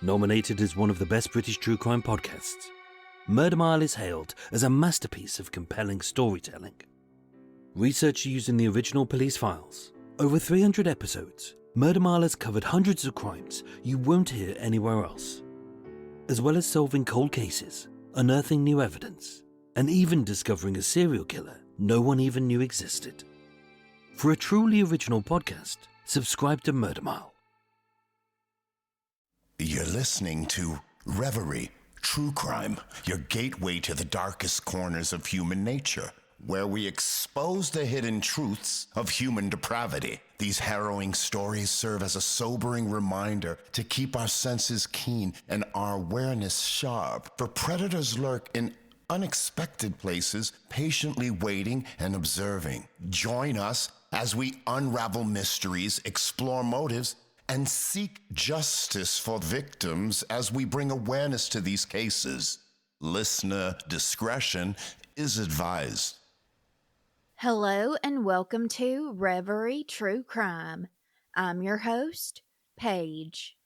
Nominated as one of the best British true crime podcasts, Murder Mile is hailed as a masterpiece of compelling storytelling. Research using the original police files, over 300 episodes, Murder Mile has covered hundreds of crimes you won't hear anywhere else, as well as solving cold cases, unearthing new evidence, and even discovering a serial killer no one even knew existed. For a truly original podcast, subscribe to Murder Mile. You're listening to Reverie True Crime, your gateway to the darkest corners of human nature, where we expose the hidden truths of human depravity. These harrowing stories serve as a sobering reminder to keep our senses keen and our awareness sharp, for predators lurk in unexpected places, patiently waiting and observing. Join us as we unravel mysteries, explore motives, and seek justice for victims as we bring awareness to these cases. Listener discretion is advised. Hello and welcome to Reverie True Crime. I'm your host, Paige.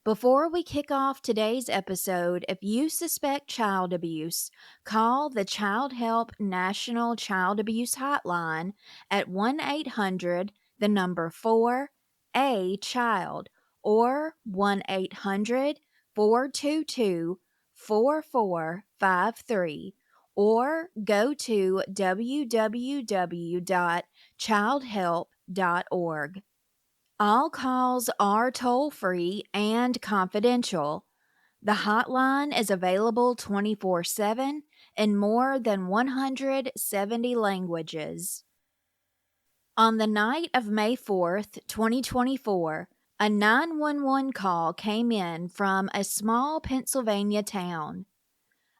Before we kick off today's episode, if you suspect child abuse, call the Child Help National Child Abuse Hotline at 1-800-4-A-CHILD or 1-800-422-4453 or go to www.childhelp.org. All calls are toll-free and confidential. The hotline is available 24/7 in more than 170 languages. On the night of May 4th, 2024, a 911 call came in from a small Pennsylvania town.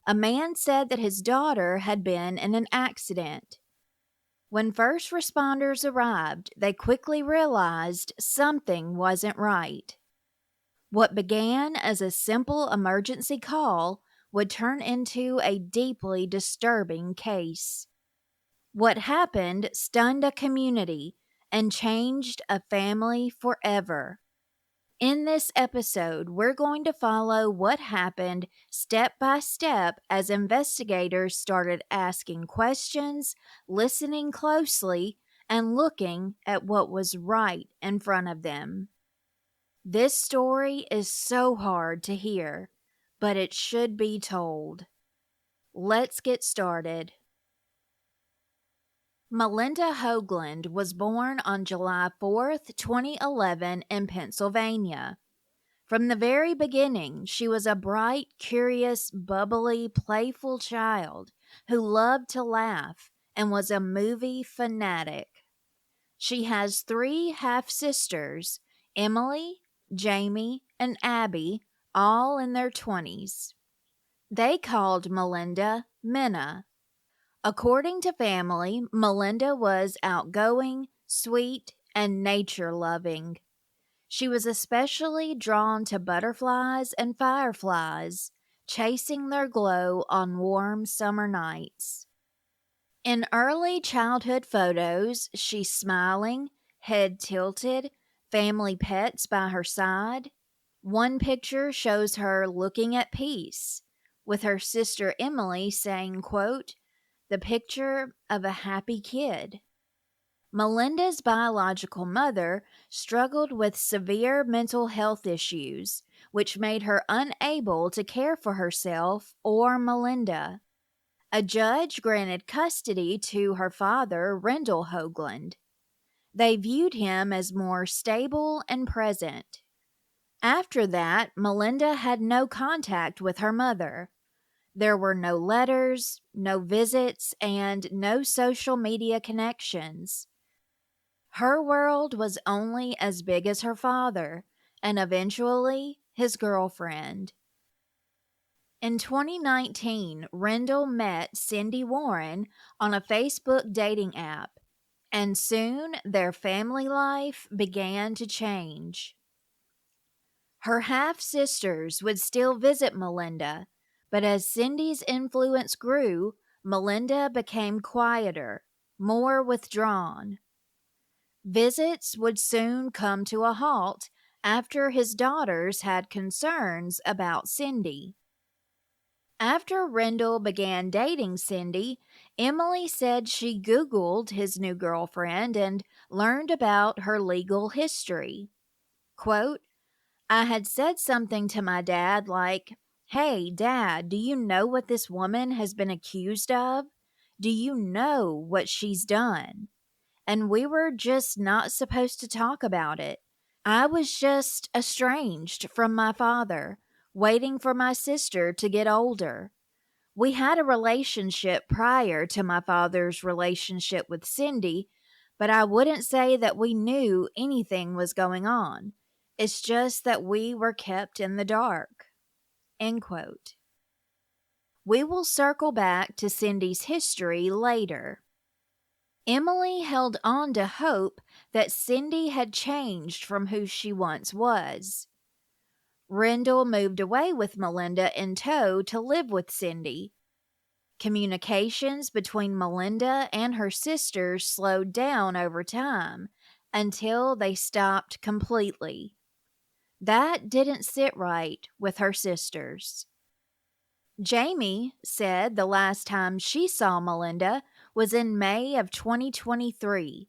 A man said that his daughter had been in an accident. When first responders arrived, they quickly realized something wasn't right. What began as a simple emergency call would turn into a deeply disturbing case. What happened stunned a community and changed a family forever. In this episode, we're going to follow what happened step by step as investigators started asking questions, listening closely, and looking at what was right in front of them. This story is so hard to hear, but it should be told. Let's get started. Malinda Hoagland was born on July 4th, 2011 in Pennsylvania. From the very beginning, she was a bright, curious, bubbly, playful child who loved to laugh and was a movie fanatic. She has 3 half-sisters, Emily, Jamie, and Abby, all in their 20s. They called Melinda Minna. According to family, Melinda was outgoing, sweet, and nature-loving. She was especially drawn to butterflies and fireflies, chasing their glow on warm summer nights. In early childhood photos, she's smiling, head tilted, family pets by her side. One picture shows her looking at peace, with her sister Emily saying, quote, "The picture of a happy kid." Melinda's biological mother struggled with severe mental health issues, which made her unable to care for herself or Melinda. A judge granted custody to her father, Rendell Hogland. They viewed him as more stable and present. After that, Melinda had no contact with her mother. There were no letters, no visits, and no social media connections. Her world was only as big as her father, and eventually his girlfriend. In 2019, Rendell met Cindy Warren on a Facebook dating app, and soon their family life began to change. Her half-sisters would still visit Melinda, but as Cindy's influence grew, Melinda became quieter, more withdrawn. Visits would soon come to a halt after his daughters had concerns about Cindy. After Rendell began dating Cindy, Emily said she Googled his new girlfriend and learned about her legal history. Quote, I had said something to my dad like, "Hey, Dad, do you know what this woman has been accused of? Do you know what she's done?" And we were just not supposed to talk about it. I was just estranged from my father, waiting for my sister to get older. We had a relationship prior to my father's relationship with Cindy, but I wouldn't say that we knew anything was going on. It's just that we were kept in the dark. End quote. We will circle back to Cindy's history later. Emily held on to hope that Cindy had changed from who she once was. Rendell moved away with Melinda in tow to live with Cindy. Communications between Melinda and her sisters slowed down over time until they stopped completely. That didn't sit right with her sisters. Jamie said the last time she saw Melinda was in May of 2023.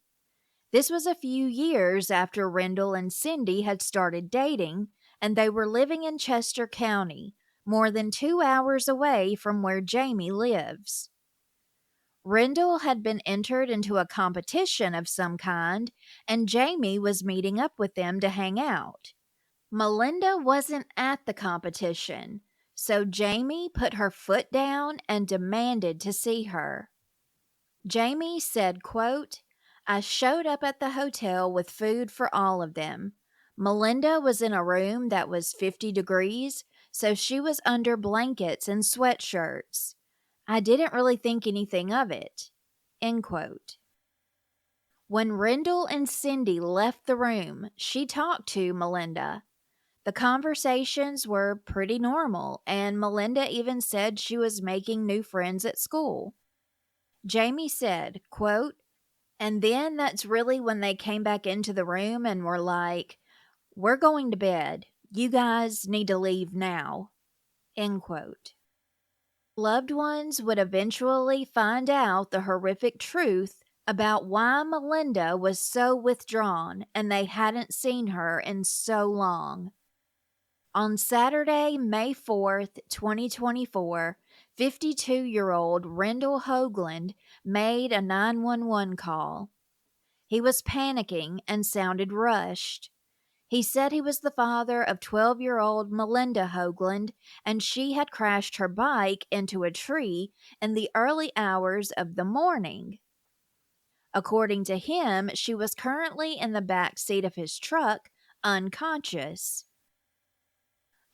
This was a few years after Rendell and Cindy had started dating, and they were living in Chester County, more than 2 hours away from where Jamie lives. Rendell had been entered into a competition of some kind, and Jamie was meeting up with them to hang out. Melinda wasn't at the competition, so Jamie put her foot down and demanded to see her. Jamie said, quote, I showed up at the hotel with food for all of them. Melinda was in a room that was 50 degrees, so she was under blankets and sweatshirts. I didn't really think anything of it. End quote. When Rendell and Cindy left the room, she talked to Melinda. The conversations were pretty normal, and Melinda even said she was making new friends at school. Jamie said, quote, and then that's really when they came back into the room and were like, we're going to bed. You guys need to leave now. End quote. Loved ones would eventually find out the horrific truth about why Melinda was so withdrawn and they hadn't seen her in so long. On Saturday, May 4th, 2024, 52-year-old Rendell Hogland made a 911 call. He was panicking and sounded rushed. He said he was the father of 12-year-old Malinda Hoagland, and she had crashed her bike into a tree in the early hours of the morning. According to him, she was currently in the back seat of his truck, unconscious.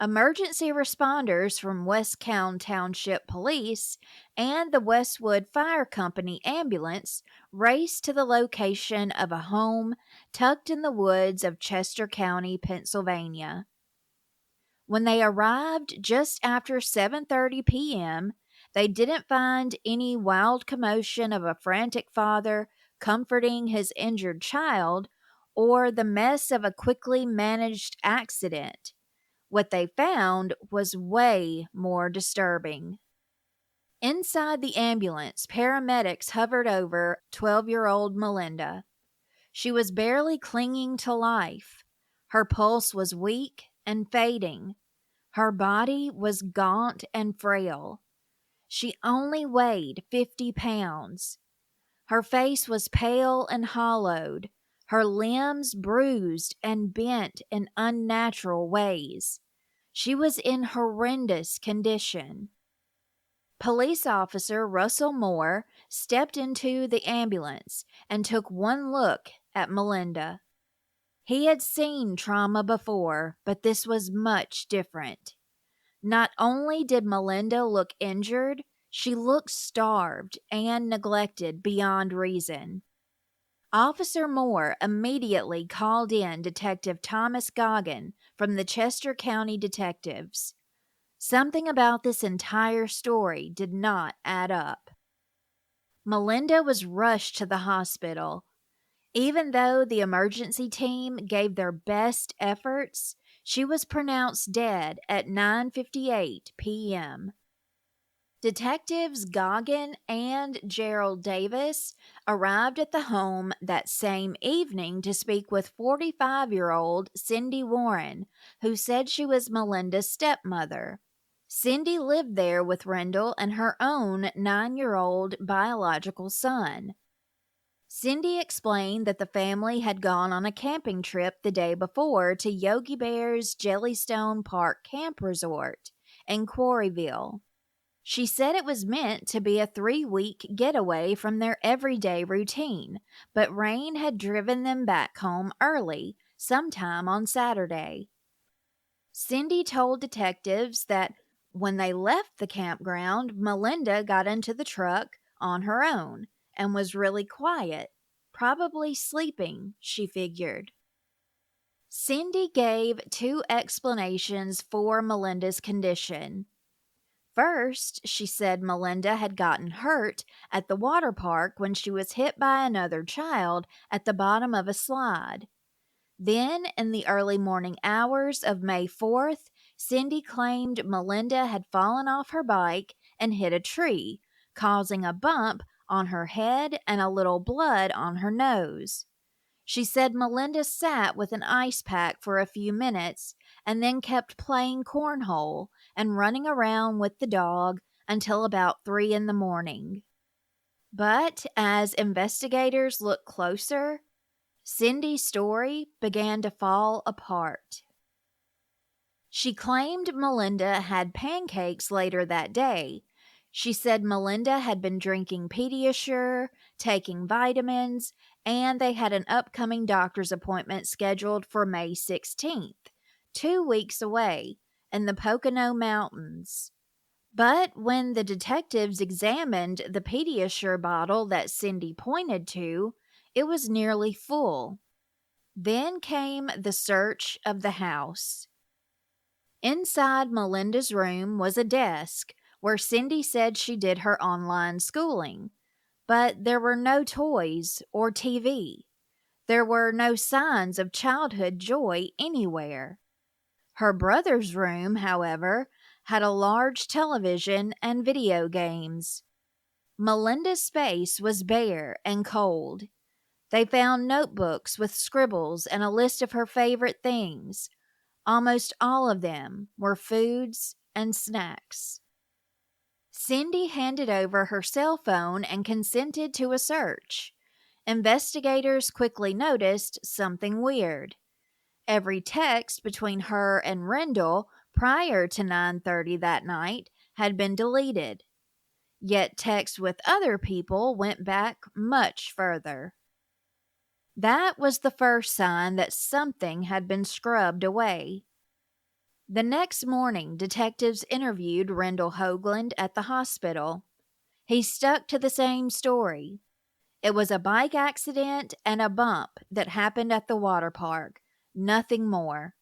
Emergency responders from Westtown Township Police and the Westwood Fire Company ambulance raced to the location of a home tucked in the woods of Chester County, Pennsylvania. When they arrived just after 7:30 p.m., they didn't find any wild commotion of a frantic father comforting his injured child or the mess of a quickly managed accident. What they found was way more disturbing. Inside the ambulance, paramedics hovered over 12-year-old Melinda. She was barely clinging to life. Her pulse was weak and fading. Her body was gaunt and frail. She only weighed 50 pounds. Her face was pale and hollowed, her limbs bruised and bent in unnatural ways. She was in horrendous condition. Police officer Russell Moore stepped into the ambulance and took one look at Melinda. He had seen trauma before, but this was much different. Not only did Melinda look injured, she looked starved and neglected beyond reason. Officer Moore immediately called in Detective Thomas Goggin from the Chester County Detectives. Something about this entire story did not add up. Melinda was rushed to the hospital. Even though the emergency team gave their best efforts, she was pronounced dead at 9:58 p.m. Detectives Goggin and Gerald Davis arrived at the home that same evening to speak with 45-year-old Cindy Warren, who said she was Melinda's stepmother. Cindy lived there with Rendell and her own 9-year-old biological son. Cindy explained that the family had gone on a camping trip the day before to Yogi Bear's Jellystone Park Camp Resort in Quarryville. She said it was meant to be a 3-week getaway from their everyday routine, but rain had driven them back home early, sometime on Saturday. Cindy told detectives that when they left the campground, Melinda got into the truck on her own and was really quiet, probably sleeping, she figured. Cindy gave 2 explanations for Melinda's condition. First, she said Melinda had gotten hurt at the water park when she was hit by another child at the bottom of a slide. Then, in the early morning hours of May 4th, Cindy claimed Melinda had fallen off her bike and hit a tree, causing a bump on her head and a little blood on her nose. She said Melinda sat with an ice pack for a few minutes and then kept playing cornhole and running around with the dog until about 3 in the morning. But as investigators looked closer, Cindy's story began to fall apart. She claimed Melinda had pancakes later that day. She said Melinda had been drinking Pediasure, taking vitamins, and they had an upcoming doctor's appointment scheduled for May 16th, 2 weeks away, in the Pocono Mountains. But when the detectives examined the Pediasure bottle that Cindy pointed to, it was nearly full. Then came the search of the house. Inside Melinda's room was a desk where Cindy said she did her online schooling, but there were no toys or TV. There were no signs of childhood joy anywhere. Her brother's room, however, had a large television and video games. Melinda's space was bare and cold. They found notebooks with scribbles and a list of her favorite things. Almost all of them were foods and snacks. Cindy handed over her cell phone and consented to a search. Investigators quickly noticed something weird. Every text between her and Rendell prior to 9:30 that night had been deleted. Yet texts with other people went back much further. That was the first sign that something had been scrubbed away. The next morning, detectives interviewed Rendell Hogland at the hospital. He stuck to the same story. It was a bike accident and a bump that happened at the water park, nothing more.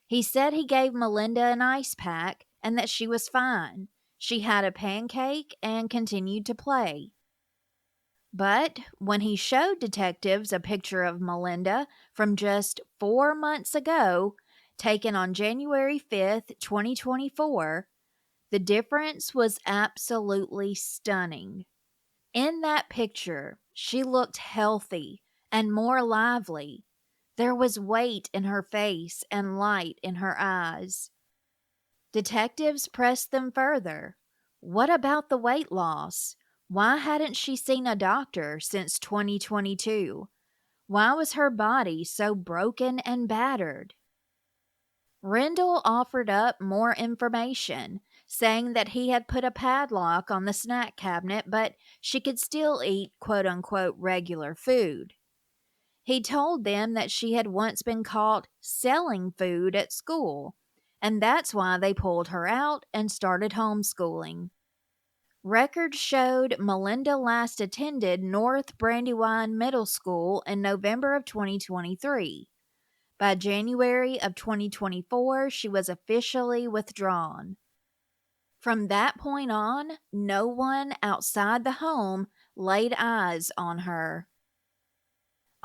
He said he gave Melinda an ice pack and that she was fine. She had a pancake and continued to play. But when he showed detectives a picture of Melinda from just 4 months ago, taken on January 5th, 2024, the difference was absolutely stunning. In that picture, she looked healthy and more lively. There was weight in her face and light in her eyes. Detectives pressed them further. What about the weight loss? Why hadn't she seen a doctor since 2022? Why was her body so broken and battered? Rendell offered up more information, saying that he had put a padlock on the snack cabinet, but she could still eat quote-unquote regular food. He told them that she had once been caught selling food at school, and that's why they pulled her out and started homeschooling. Records showed Melinda last attended North Brandywine Middle School in November of 2023. By January of 2024, she was officially withdrawn. From that point on, no one outside the home laid eyes on her.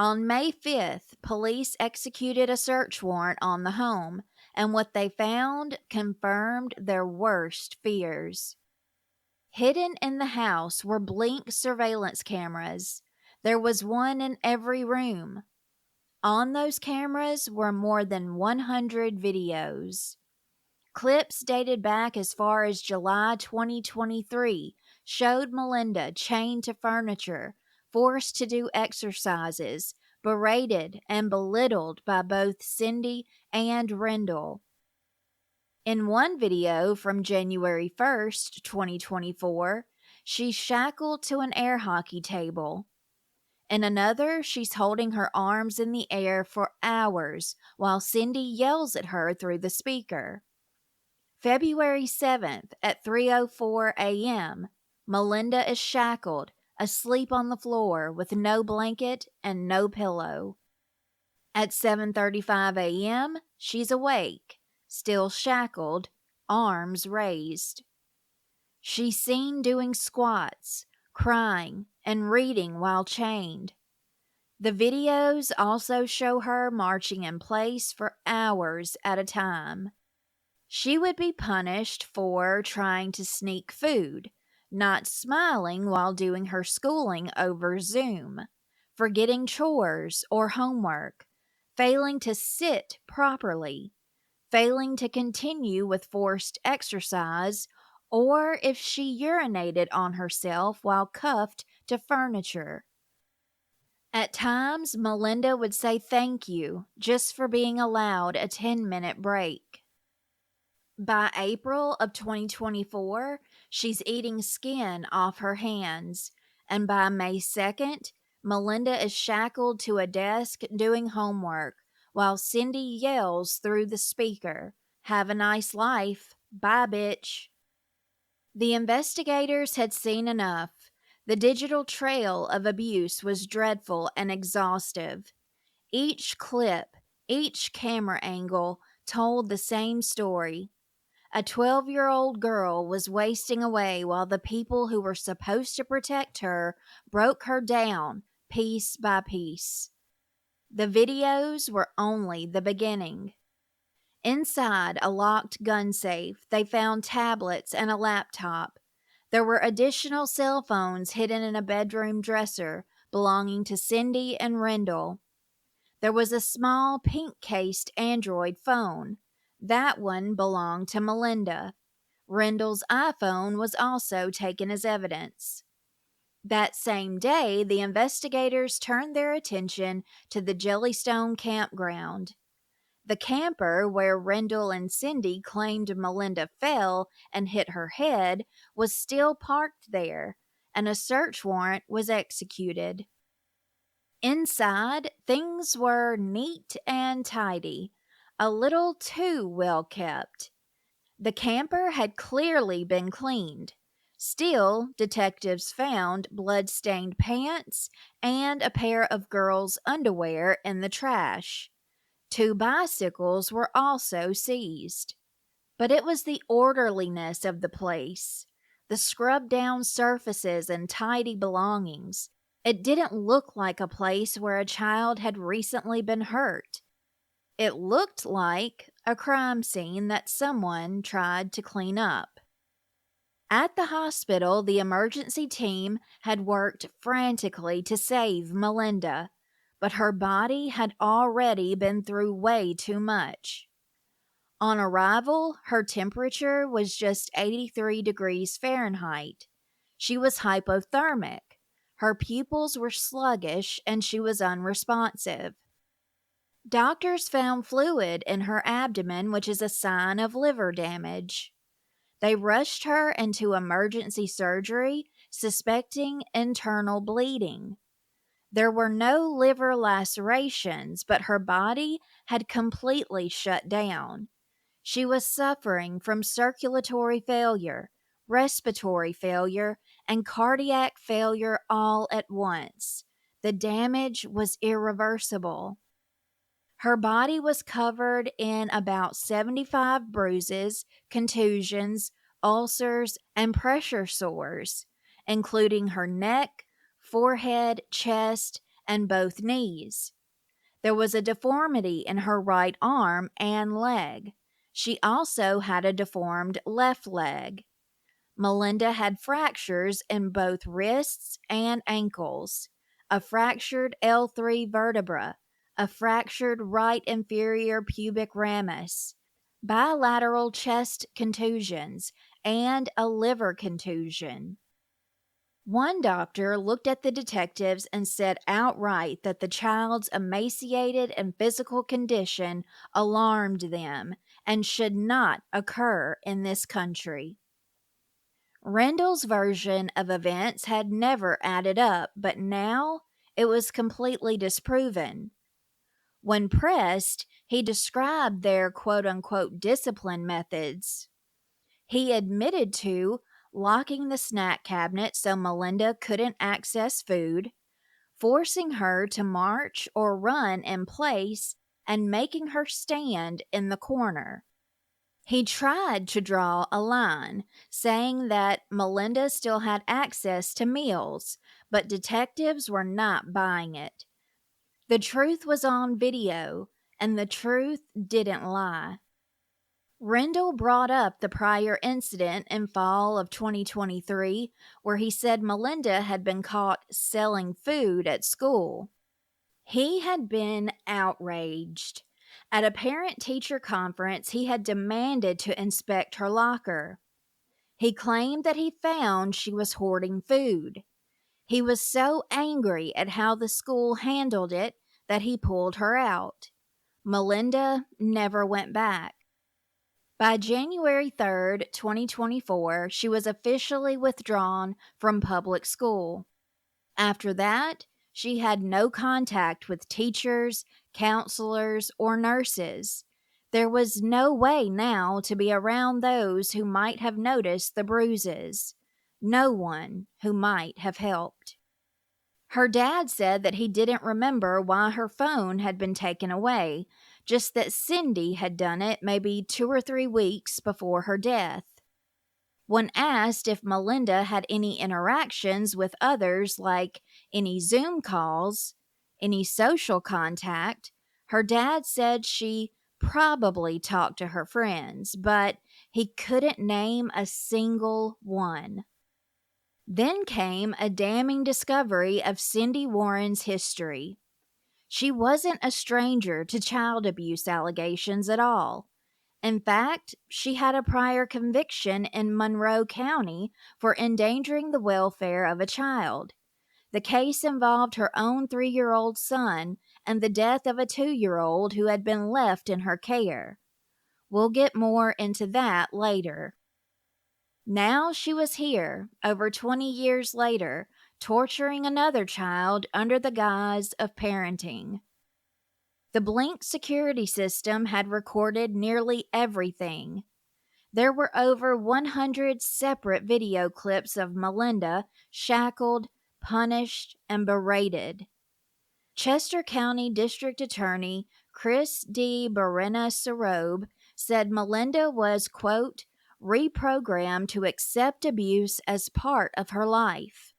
On May 5th, police executed a search warrant on the home, and what they found confirmed their worst fears. Hidden in the house were Blink surveillance cameras. There was one in every room. On those cameras were more than 100 videos. Clips dated back as far as July 2023 showed Melinda chained to furniture, forced to do exercises, berated and belittled by both Cindy and Rendell. In one video from January 1st, 2024, she's shackled to an air hockey table. In another, she's holding her arms in the air for hours while Cindy yells at her through the speaker. February 7th at 3:04 a.m., Melinda is shackled, asleep on the floor with no blanket and no pillow. At 7:35 a.m., she's awake, still shackled, arms raised. She's seen doing squats, crying, and reading while chained. The videos also show her marching in place for hours at a time. She would be punished for trying to sneak food, not smiling while doing her schooling over Zoom, forgetting chores or homework, failing to sit properly, failing to continue with forced exercise, or if she urinated on herself while cuffed to furniture. At times, Melinda would say thank you just for being allowed a 10-minute break. By April of 2024, she's eating skin off her hands, and by May 2nd, Melinda is shackled to a desk doing homework while Cindy yells through the speaker, "Have a nice life. Bye, bitch." The investigators had seen enough. The digital trail of abuse was dreadful and exhaustive. Each clip, each camera angle told the same story. A 12-year-old girl was wasting away while the people who were supposed to protect her broke her down piece by piece. The videos were only the beginning. Inside a locked gun safe, they found tablets and a laptop. There were additional cell phones hidden in a bedroom dresser belonging to Cindy and Rendell. There was a small pink-cased Android phone. That one belonged to Melinda. Rendell's iPhone was also taken as evidence. That same day, the investigators turned their attention to the Jellystone campground. The camper where Rendell and Cindy claimed Melinda fell and hit her head was still parked there, and a search warrant was executed. Inside, things were neat and tidy, a little too well kept. The camper had clearly been cleaned. Still, detectives found blood-stained pants and a pair of girls' underwear in the trash. 2 bicycles were also seized. But it was the orderliness of the place, the scrubbed-down surfaces and tidy belongings. It didn't look like a place where a child had recently been hurt. It looked like a crime scene that someone tried to clean up. At the hospital, the emergency team had worked frantically to save Melinda, but her body had already been through way too much. On arrival, her temperature was just 83 degrees Fahrenheit. She was hypothermic. Her pupils were sluggish and she was unresponsive. Doctors found fluid in her abdomen, which is a sign of liver damage. They rushed her into emergency surgery, suspecting internal bleeding. There were no liver lacerations, but her body had completely shut down. She was suffering from circulatory failure, respiratory failure, and cardiac failure all at once. The damage was irreversible. Her body was covered in about 75 bruises, contusions, ulcers, and pressure sores, including her neck, forehead, chest, and both knees. There was a deformity in her right arm and leg. She also had a deformed left leg. Melinda had fractures in both wrists and ankles, a fractured L3 vertebra, a fractured right inferior pubic ramus, bilateral chest contusions, and a liver contusion. One doctor looked at the detectives and said outright that the child's emaciated and physical condition alarmed them and should not occur in this country. Rendell's version of events had never added up, but now it was completely disproven. When pressed, he described their quote-unquote discipline methods. He admitted to locking the snack cabinet so Melinda couldn't access food, forcing her to march or run in place, and making her stand in the corner. He tried to draw a line, saying that Melinda still had access to meals, but detectives were not buying it. The truth was on video, and the truth didn't lie. Rendell brought up the prior incident in fall of 2023 where he said Melinda had been caught selling food at school. He had been outraged. At a parent-teacher conference, he had demanded to inspect her locker. He claimed that he found she was hoarding food. He was so angry at how the school handled it that he pulled her out. Melinda never went back. By January 3rd, 2024, she was officially withdrawn from public school. After that, she had no contact with teachers, counselors, or nurses. There was no way now to be around those who might have noticed the bruises. No one who might have helped. Her dad said that he didn't remember why her phone had been taken away, just that Cindy had done it maybe 2 or 3 weeks before her death. When asked if Melinda had any interactions with others, like any Zoom calls, any social contact, her dad said she probably talked to her friends, but he couldn't name a single one. Then came a damning discovery of Cindy Warren's history. She wasn't a stranger to child abuse allegations at all. In fact, she had a prior conviction in Monroe County for endangering the welfare of a child. The case involved her own 3-year-old son and the death of a 2-year-old who had been left in her care. We'll get more into that later. Now she was here, over 20 years later, torturing another child under the guise of parenting. The Blink security system had recorded nearly everything. There were over 100 separate video clips of Melinda shackled, punished, and berated. Chester County District Attorney Chris D. Barrena-Sarobe said Melinda was, quote, reprogrammed to accept abuse as part of her life.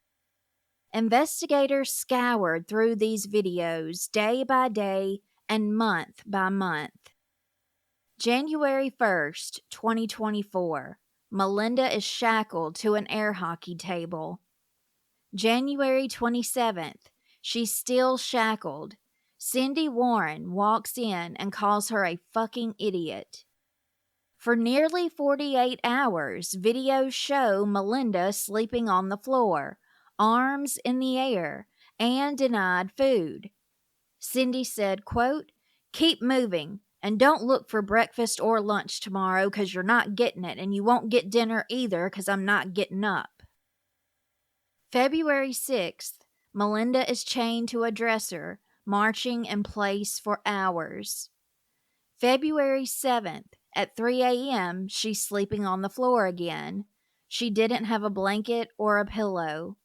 Investigators scoured through these videos day by day and month by month. January 1st, 2024, Melinda is shackled to an air hockey table. January 27th, she's still shackled. Cindy Warren walks in and calls her a fucking idiot. For nearly 48 hours, videos show Melinda sleeping on the floor, arms in the air, and denied food. Cindy said, quote, keep moving and don't look for breakfast or lunch tomorrow because you're not getting it, and you won't get dinner either because I'm not getting up. February 6th, Melinda is chained to a dresser, marching in place for hours. February 7th, at 3 a.m., she's sleeping on the floor again. She didn't have a blanket or a pillow.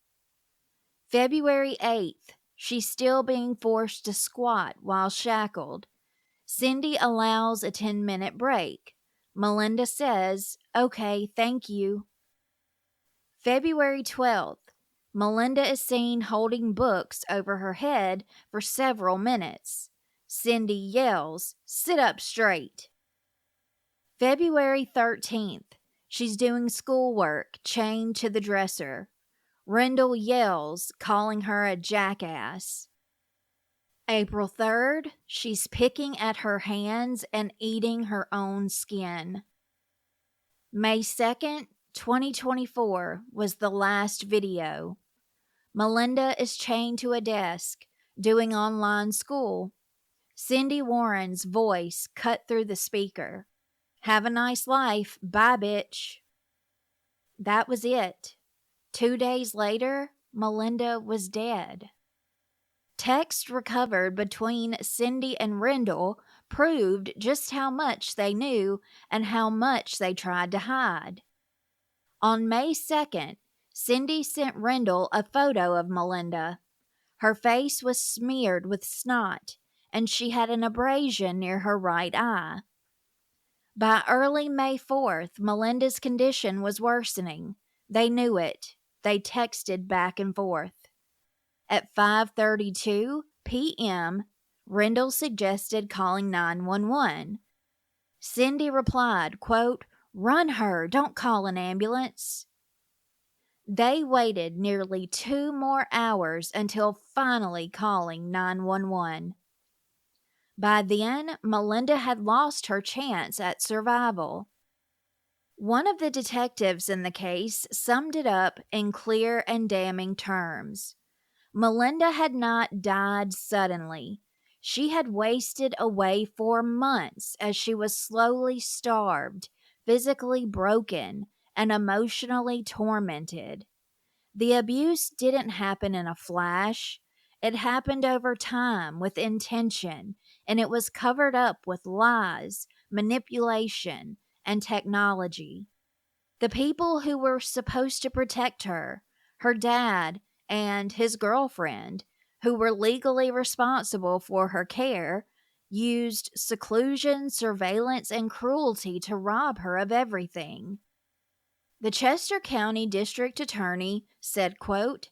February 8th, she's still being forced to squat while shackled. Cindy allows a 10-minute break. Melinda says, okay, thank you. February 12th, Melinda is seen holding books over her head for several minutes. Cindy yells, "Sit up straight." February 13th. She's doing schoolwork, chained to the dresser. Rendell yells, calling her a jackass. April 3rd. She's picking at her hands and eating her own skin. May 2nd, 2024 was the last video. Melinda is chained to a desk, doing online school. Cindy Warren's voice cut through the speaker. "Have a nice life. Bye, bitch." That was it. 2 days later, Melinda was dead. Text recovered between Cindy and Rendell proved just how much they knew and how much they tried to hide. On May 2nd, Cindy sent Rendell a photo of Melinda. Her face was smeared with snot, and she had an abrasion near her right eye. By early May 4th, Melinda's condition was worsening. They knew it. They texted back and forth. At 5:32 p.m., Rendell suggested calling 911. Cindy replied, quote, "Run her, don't call an ambulance." They waited nearly 2 more hours until finally calling 911. By then, Melinda had lost her chance at survival. One of the detectives in the case summed it up in clear and damning terms. Melinda had not died suddenly. She had wasted away for months as she was slowly starved, physically broken, and emotionally tormented. The abuse didn't happen in a flash. It happened over time with intention, and it was covered up with lies, manipulation, and technology. The people who were supposed to protect her, her dad, and his girlfriend, who were legally responsible for her care, used seclusion, surveillance, and cruelty to rob her of everything. The Chester County District Attorney said, quote,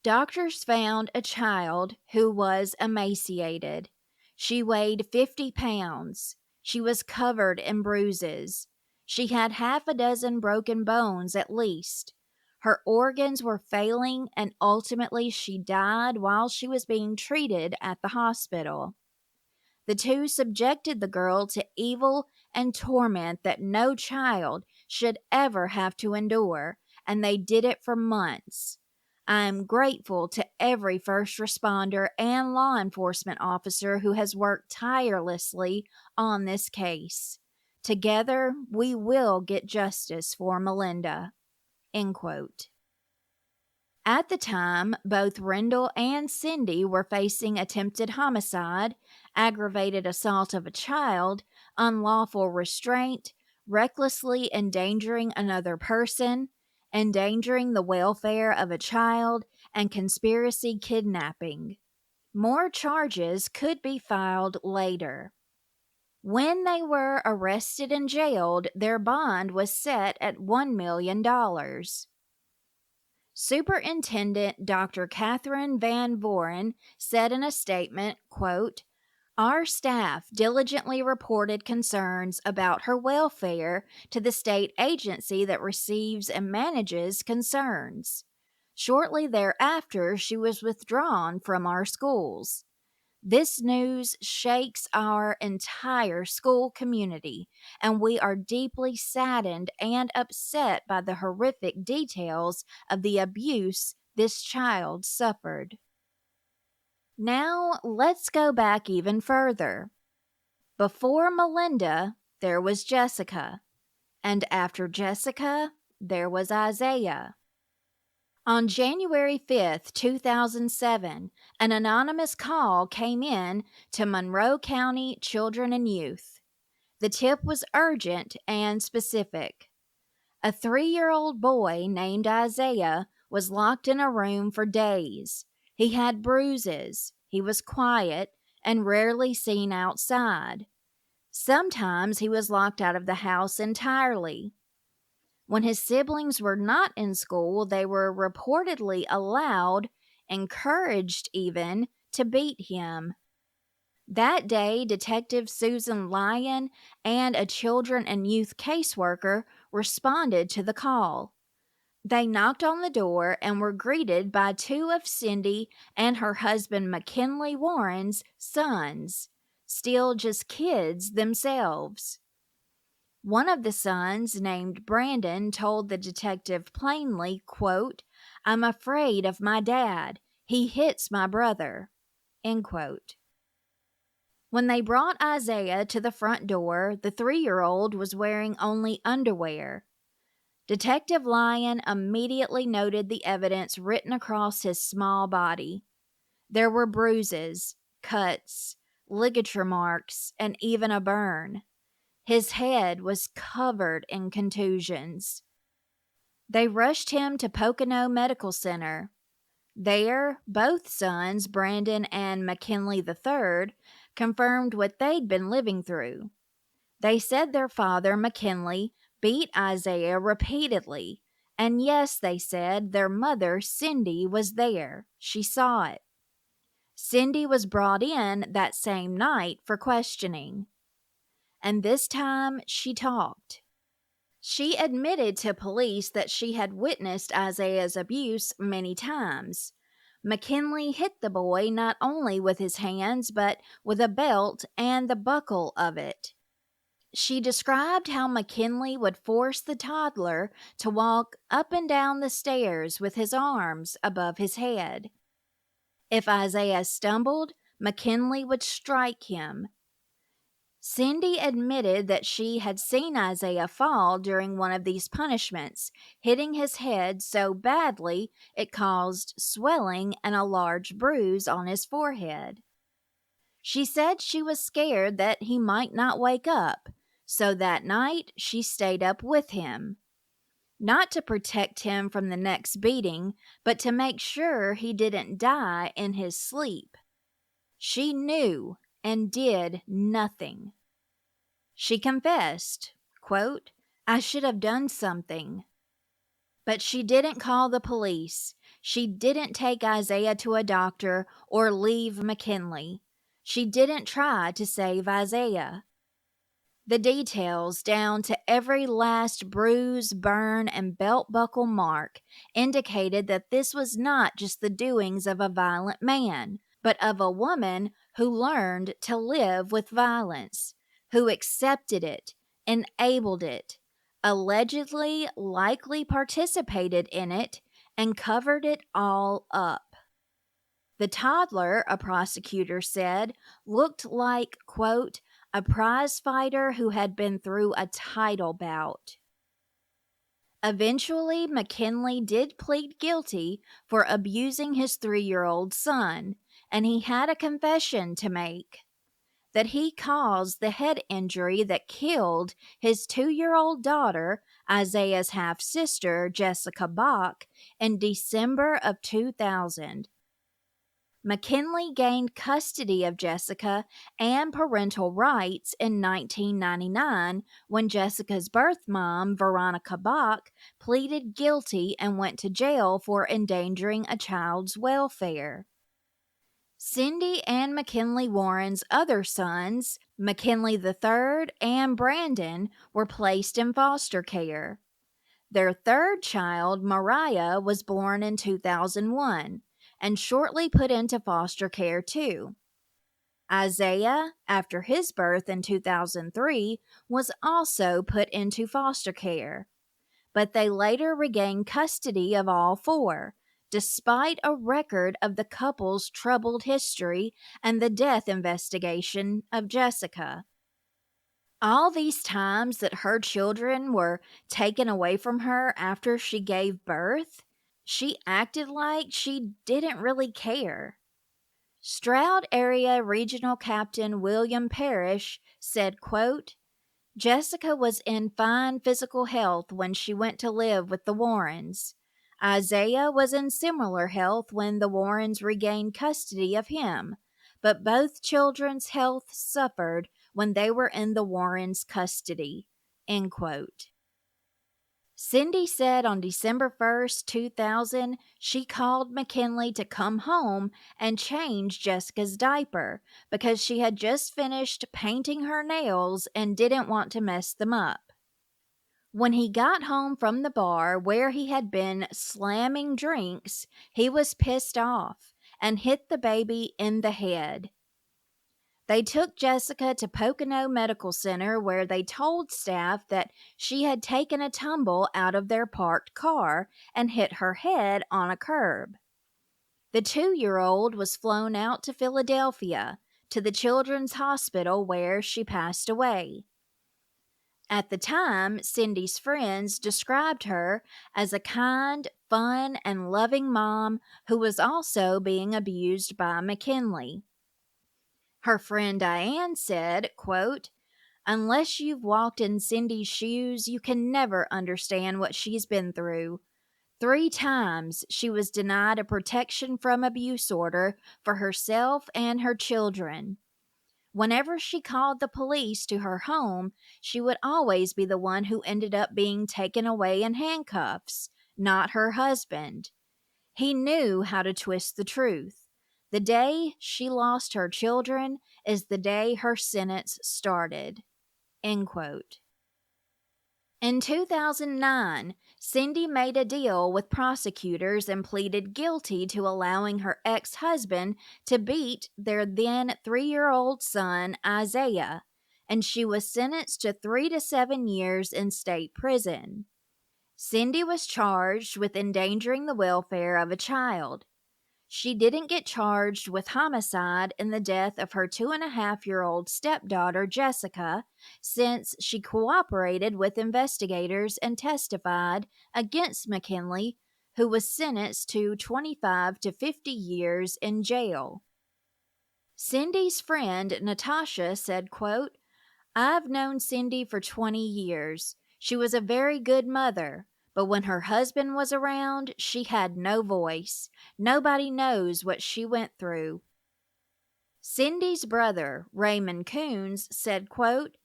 "Doctors found a child who was emaciated. She weighed 50 pounds. She was covered in bruises. She had half a dozen broken bones at least. Her organs were failing, and ultimately she died while she was being treated at the hospital. The two subjected the girl to evil and torment that no child should ever have to endure, and they did it for months. I am grateful to every first responder and law enforcement officer who has worked tirelessly on this case. Together, we will get justice for Melinda." End quote. At the time, both Rendell and Cindy were facing attempted homicide, aggravated assault of a child, unlawful restraint, recklessly endangering another person, endangering the welfare of a child, and conspiracy kidnapping. More charges could be filed later. When they were arrested and jailed, their bond was set at $1 million. Superintendent Dr. Catherine Van Voren said in a statement, quote, "Our staff diligently reported concerns about her welfare to the state agency that receives and manages concerns. Shortly thereafter, she was withdrawn from our schools. This news shakes our entire school community, and we are deeply saddened and upset by the horrific details of the abuse this child suffered." Now, let's go back even further. Before Melinda, there was Jessica, and after Jessica, there was Isaiah. On January 5th, 2007, an anonymous call came in to Monroe County Children and Youth. The tip was urgent and specific. A 3-year-old boy named Isaiah was locked in a room for days. He had bruises, he was quiet, and rarely seen outside. Sometimes he was locked out of the house entirely. When his siblings were not in school, they were reportedly allowed, encouraged even, to beat him. That day, Detective Susan Lyon and a children and youth caseworker responded to the call. They knocked on the door and were greeted by two of Cindy and her husband McKinley Warren's sons, still just kids themselves. One of the sons, named Brandon, told the detective plainly, quote, "I'm afraid of my dad. He hits my brother." End quote. When they brought Isaiah to the front door, the 3-year-old was wearing only underwear. Detective Lyon immediately noted the evidence written across his small body. There were bruises, cuts, ligature marks, and even a burn. His head was covered in contusions. They rushed him to Pocono Medical Center. There, both sons, Brandon and McKinley III, confirmed what they'd been living through. They said their father, McKinley, beat Isaiah repeatedly, and yes, they said their mother, Cindy, was there. She saw it. Cindy was brought in that same night for questioning. And this time she talked. She admitted to police that she had witnessed Isaiah's abuse many times. McKinley hit the boy not only with his hands, but with a belt and the buckle of it. She described how McKinley would force the toddler to walk up and down the stairs with his arms above his head. If Isaiah stumbled, McKinley would strike him. Cindy admitted that she had seen Isaiah fall during one of these punishments, hitting his head so badly it caused swelling and a large bruise on his forehead. She said she was scared that he might not wake up, so that night she stayed up with him. Not to protect him from the next beating, but to make sure he didn't die in his sleep. She knew and did nothing. She confessed, quote, "I should have done something." But she didn't call the police. She didn't take Isaiah to a doctor or leave McKinley. She didn't try to save Isaiah. The details, down to every last bruise, burn, and belt buckle mark, indicated that this was not just the doings of a violent man, but of a woman who learned to live with violence, who accepted it, enabled it, allegedly likely participated in it, and covered it all up. The toddler, a prosecutor said, looked like, quote, "a prize fighter who had been through a title bout." Eventually, McKinley did plead guilty for abusing his 3-year-old son, and he had a confession to make. That he caused the head injury that killed his 2-year-old daughter, Isaiah's half-sister, Jessica Bach, in December of 2000. McKinley gained custody of Jessica and parental rights in 1999 when Jessica's birth mom, Veronica Bach, pleaded guilty and went to jail for endangering a child's welfare. Cindy and McKinley Warren's other sons, McKinley III and Brandon, were placed in foster care. Their third child, Mariah, was born in 2001 and shortly put into foster care too. Isaiah, after his birth in 2003, was also put into foster care, but they later regained custody of all four, despite a record of the couple's troubled history and the death investigation of Jessica. All these times that her children were taken away from her after she gave birth, she acted like she didn't really care. Stroud Area Regional Captain William Parrish said, quote, "Jessica was in fine physical health when she went to live with the Warrens. Isaiah was in similar health when the Warrens regained custody of him, but both children's health suffered when they were in the Warrens' custody." End quote. Cindy said on December 1st, 2000, she called McKinley to come home and change Jessica's diaper because she had just finished painting her nails and didn't want to mess them up. When he got home from the bar where he had been slamming drinks, he was pissed off and hit the baby in the head. They took Jessica to Pocono Medical Center where they told staff that she had taken a tumble out of their parked car and hit her head on a curb. The 2-year-old was flown out to Philadelphia to the Children's Hospital where she passed away. At the time, Cindy's friends described her as a kind, fun, and loving mom who was also being abused by McKinley. Her friend Diane said, quote, "Unless you've walked in Cindy's shoes, you can never understand what she's been through. 3 times she was denied a protection from abuse order for herself and her children. Whenever she called the police to her home, she would always be the one who ended up being taken away in handcuffs, not her husband. He knew how to twist the truth. The day she lost her children is the day her sentence started." End quote. In 2009, Cindy made a deal with prosecutors and pleaded guilty to allowing her ex-husband to beat their then 3-year-old son, Isaiah, and she was sentenced to 3 to 7 years in state prison. Cindy was charged with endangering the welfare of a child. She didn't get charged with homicide in the death of her 2.5-year-old stepdaughter, Jessica, since she cooperated with investigators and testified against McKinley, who was sentenced to 25 to 50 years in jail. Cindy's friend, Natasha, said, quote, "I've known Cindy for 20 years. She was a very good mother. But when her husband was around, she had no voice. Nobody knows what she went through." Cindy's brother, Raymond Coons, said, quote,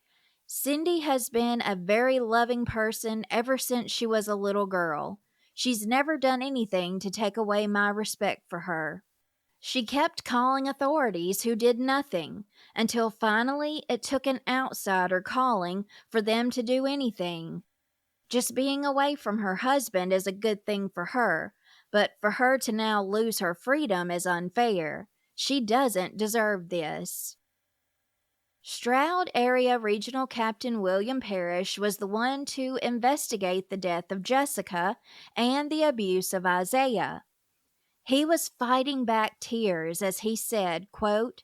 "Cindy has been a very loving person ever since she was a little girl. She's never done anything to take away my respect for her. She kept calling authorities who did nothing, until finally it took an outsider calling for them to do anything. Just being away from her husband is a good thing for her, but for her to now lose her freedom is unfair. She doesn't deserve this." Stroud Area Regional Captain William Parrish was the one to investigate the death of Jessica and the abuse of Isaiah. He was fighting back tears as he said, quote,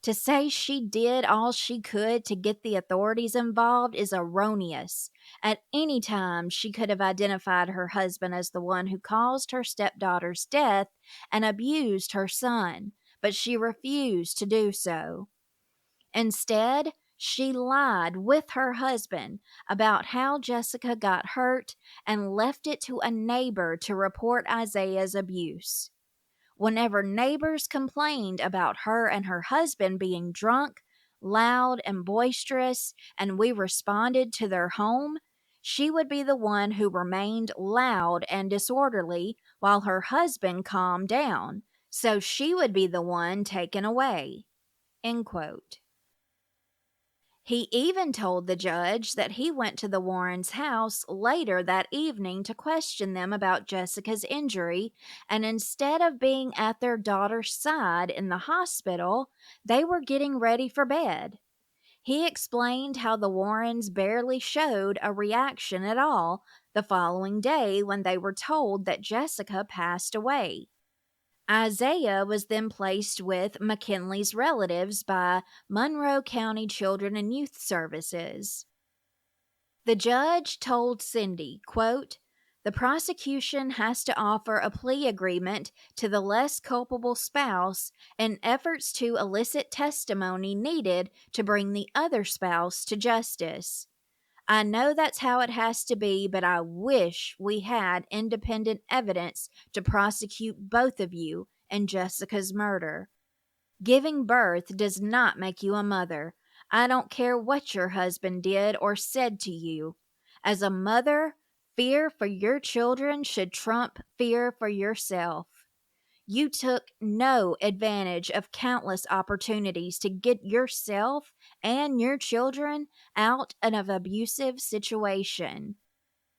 "To say she did all she could to get the authorities involved is erroneous. At any time, she could have identified her husband as the one who caused her stepdaughter's death and abused her son, but she refused to do so. Instead, she lied with her husband about how Jessica got hurt and left it to a neighbor to report Isaiah's abuse. Whenever neighbors complained about her and her husband being drunk, loud, and boisterous, and we responded to their home, she would be the one who remained loud and disorderly while her husband calmed down, so she would be the one taken away." End quote. He even told the judge that he went to the Warrens' house later that evening to question them about Jessica's injury, and instead of being at their daughter's side in the hospital, they were getting ready for bed. He explained how the Warrens barely showed a reaction at all the following day when they were told that Jessica passed away. Isaiah was then placed with McKinley's relatives by Monroe County Children and Youth Services. The judge told Cindy, quote, "The prosecution has to offer a plea agreement to the less culpable spouse in efforts to elicit testimony needed to bring the other spouse to justice. I know that's how it has to be, but I wish we had independent evidence to prosecute both of you in Jessica's murder. Giving birth does not make you a mother. I don't care what your husband did or said to you. As a mother, Fear for your children should trump fear for yourself. You took no advantage of countless opportunities to get yourself and your children out of an abusive situation.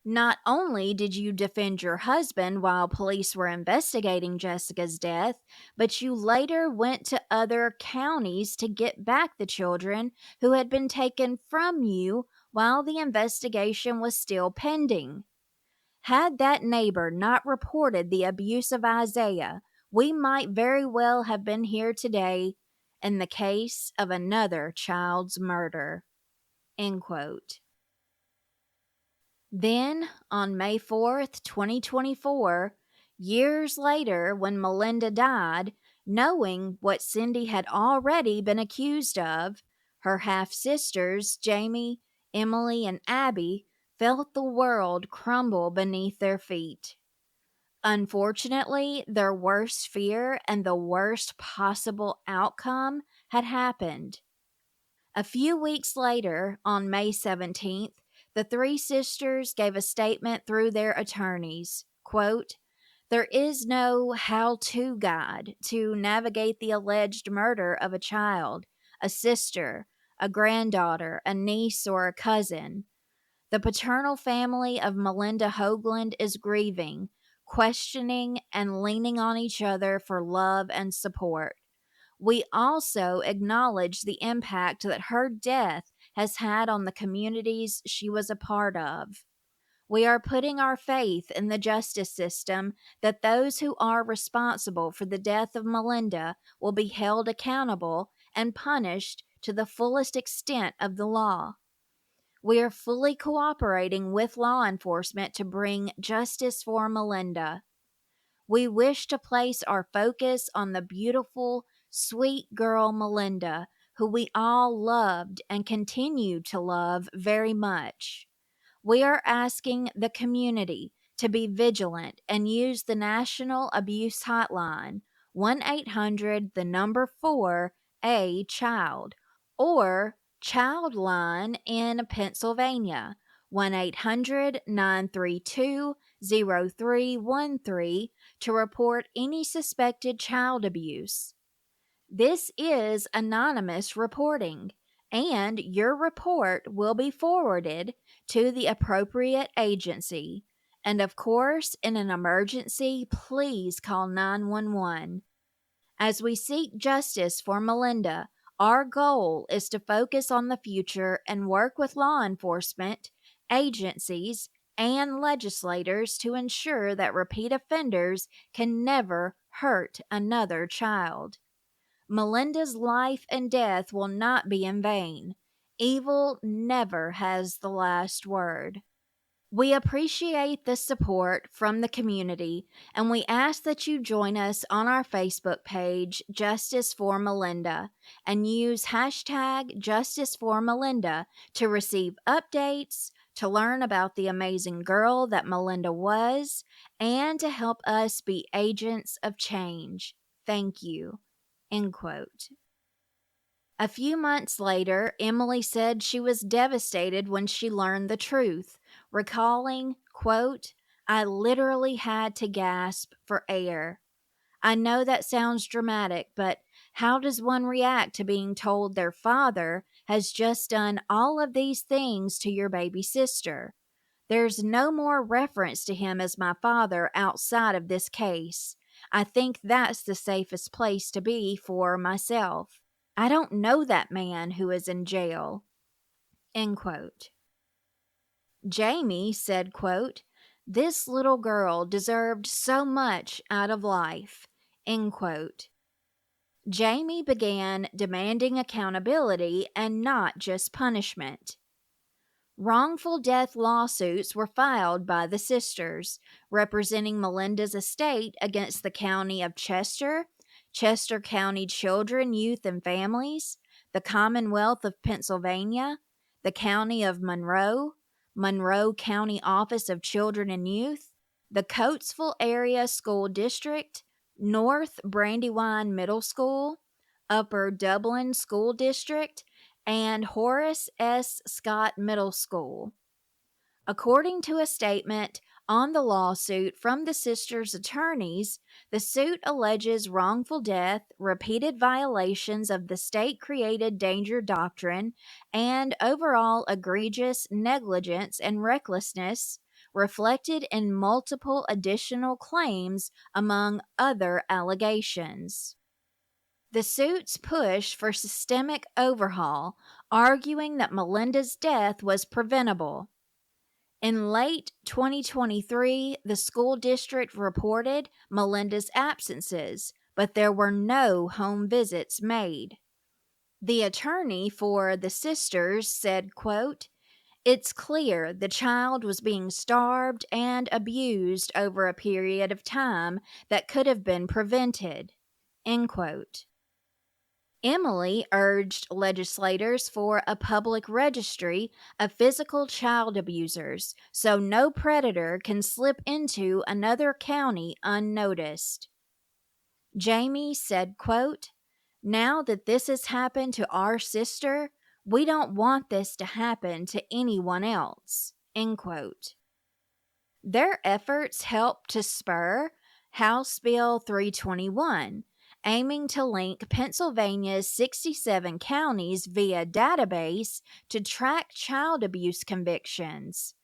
Not only did you defend your husband while police were investigating Jessica's death, but you later went to other counties to get back the children who had been taken from you while the investigation was still pending. Had that neighbor not reported the abuse of Isaiah, we might very well have been here today in the case of another child's murder. End quote. Then, on May 4th, 2024, years later, when Melinda died, knowing what Cindy had already been accused of, her half-sisters, Jamie, Emily, and Abby, felt the world crumble beneath their feet. Unfortunately, their worst fear and the worst possible outcome had happened. A few weeks later, on May 17th, the three sisters gave a statement through their attorneys. Quote, "There is no how-to guide to navigate the alleged murder of a child, a sister, a granddaughter, a niece, or a cousin. The paternal family of Malinda Hoagland is grieving, questioning, and leaning on each other for love and support. We also acknowledge the impact that her death has had on the communities she was a part of. We are putting our faith in the justice system that those who are responsible for the death of Melinda will be held accountable and punished to the fullest extent of the law. We are fully cooperating with law enforcement to bring justice for Melinda. We wish to place our focus on the beautiful, sweet girl Melinda, who we all loved and continue to love very much. We are asking the community to be vigilant and use the National Abuse Hotline, 1-800, the number 4, a child, or Childline in Pennsylvania, 1-800-932-0313, to report any suspected child abuse. This is anonymous reporting, and your report will be forwarded to the appropriate agency. And of course, in an emergency, please call 911. As we seek justice for Melinda, our goal is to focus on the future and work with law enforcement, agencies, and legislators to ensure that repeat offenders can never hurt another child. Melinda's life and death will not be in vain. Evil never has the last word. We appreciate the support from the community, and we ask that you join us on our Facebook page, Justice for Melinda, and use hashtag Justice for Melinda to receive updates, to learn about the amazing girl that Melinda was, and to help us be agents of change. Thank you." End quote. A few months later, Emily said she was devastated when she learned the truth, recalling, quote, "I literally had to gasp for air. I know that sounds dramatic, but how does one react to being told their father has just done all of these things to your baby sister? There's no more reference to him as my father outside of this case. I think that's the safest place to be for myself. I don't know that man who is in jail." End quote. Jamie said, quote, "This little girl deserved so much out of life." End quote. Jamie began demanding accountability and not just punishment. Wrongful death lawsuits were filed by the sisters, representing Melinda's estate against the County of Chester, Chester County Children, Youth, and Families, the Commonwealth of Pennsylvania, the County of Monroe, Monroe County Office of Children and Youth, the Coatesville Area School District, North Brandywine Middle School, Upper Dublin School District, and Horace S. Scott Middle School. According to a statement on the lawsuit from the sisters' attorneys, the suit alleges wrongful death, repeated violations of the state-created danger doctrine, and overall egregious negligence and recklessness, reflected in multiple additional claims among other allegations. The suits push for systemic overhaul, arguing that Melinda's death was preventable. In late 2023, the school district reported Melinda's absences, but there were no home visits made. The attorney for the sisters said, quote, "It's clear the child was being starved and abused over a period of time that could have been prevented." End quote. Emily urged legislators for a public registry of physical child abusers so no predator can slip into another county unnoticed. Jamie said, quote, "Now that this has happened to our sister, we don't want this to happen to anyone else." End quote. Their efforts helped to spur House Bill 321, aiming to link Pennsylvania's 67 counties via database to track child abuse convictions,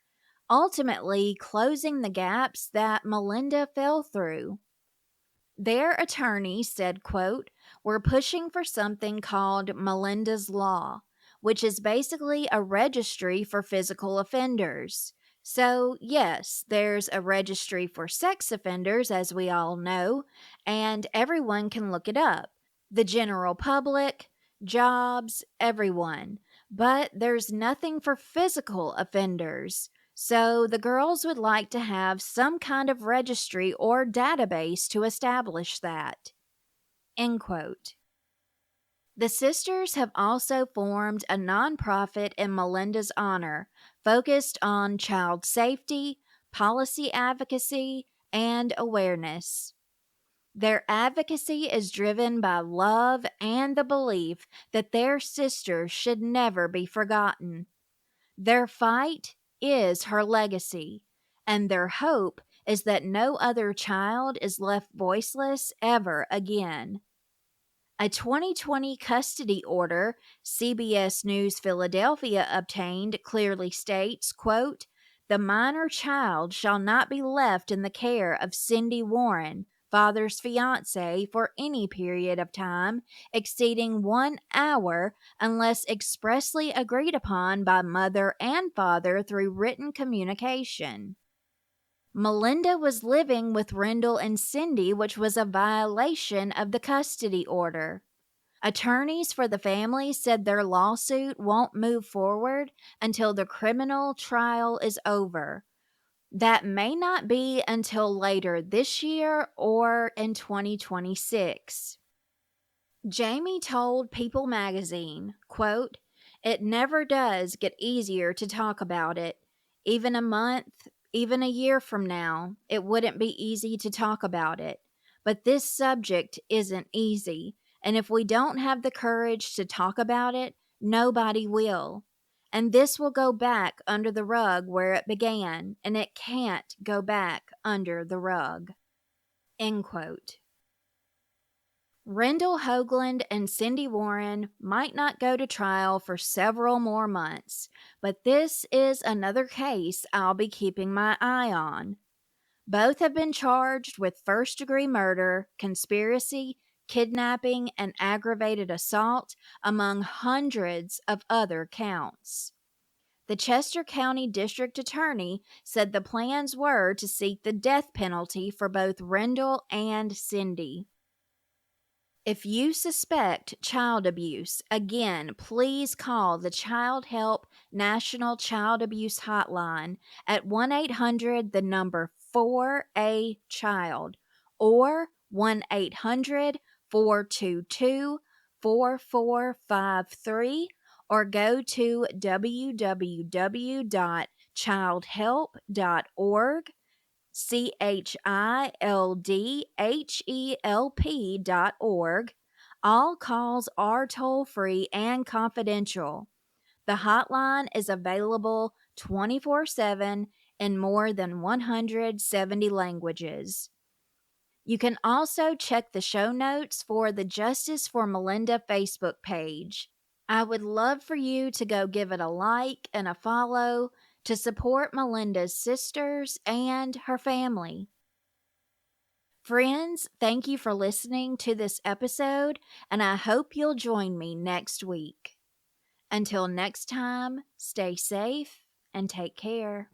ultimately closing the gaps that Melinda fell through. Their attorney said, quote, "We're pushing for something called Melinda's Law, which is basically a registry for physical offenders. So, yes, there's a registry for sex offenders, as we all know, and everyone can look it up. The general public, jobs, everyone. But there's nothing for physical offenders. So the girls would like to have some kind of registry or database to establish that." End quote. The sisters have also formed a nonprofit in Melinda's honor, focused on child safety, policy advocacy, and awareness. Their advocacy is driven by love and the belief that their sister should never be forgotten. Their fight is her legacy, and their hope is that no other child is left voiceless ever again. A 2020 custody order CBS News Philadelphia obtained clearly states, quote, "The minor child shall not be left in the care of Cindy Warren, father's fiancée, for any period of time exceeding 1 hour unless expressly agreed upon by mother and father through written communication." Melinda was living with Rendell and Cindy, which was a violation of the custody order. Attorneys for the family said their lawsuit won't move forward until the criminal trial is over. That may not be until later this year or in 2026. Jamie told People magazine, quote, "It never does get easier to talk about it. Even a month, even a year from now, it wouldn't be easy to talk about it. But this subject isn't easy, and if we don't have the courage to talk about it, nobody will. And this will go back under the rug where it began, and it can't go back under the rug." End quote. Rendell Hogland and Cindy Warren might not go to trial for several more months, but this is another case I'll be keeping my eye on. Both have been charged with first-degree murder, conspiracy, kidnapping, and aggravated assault, among hundreds of other counts. The Chester County District Attorney said the plans were to seek the death penalty for both Rendell and Cindy. If you suspect child abuse, again, please call the Child Help National Child Abuse Hotline at 1-800, the number 4A-CHILD, or 1-800-422-4453, or go to www.childhelp.org, childhelp.org. All calls are toll-free and confidential. The hotline is available 24/7 in more than 170 languages. You can also check the show notes for the Justice for Melinda Facebook page. I would love for you to go give it a like and a follow to support Melinda's sisters and her family. Friends, thank you for listening to this episode, and I hope you'll join me next week. Until next time, stay safe and take care.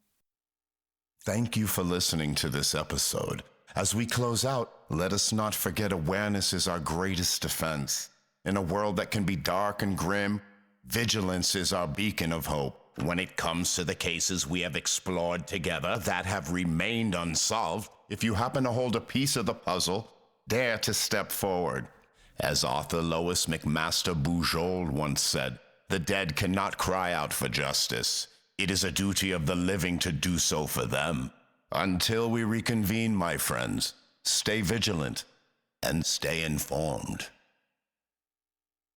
Thank you for listening to this episode. As we close out, let us not forget awareness is our greatest defense. In a world that can be dark and grim, vigilance is our beacon of hope. When it comes to the cases we have explored together that have remained unsolved, if you happen to hold a piece of the puzzle, dare to step forward. As author Lois McMaster Bujold once said, "The dead cannot cry out for justice. It is a duty of the living to do so for them." Until we reconvene, my friends, stay vigilant and stay informed.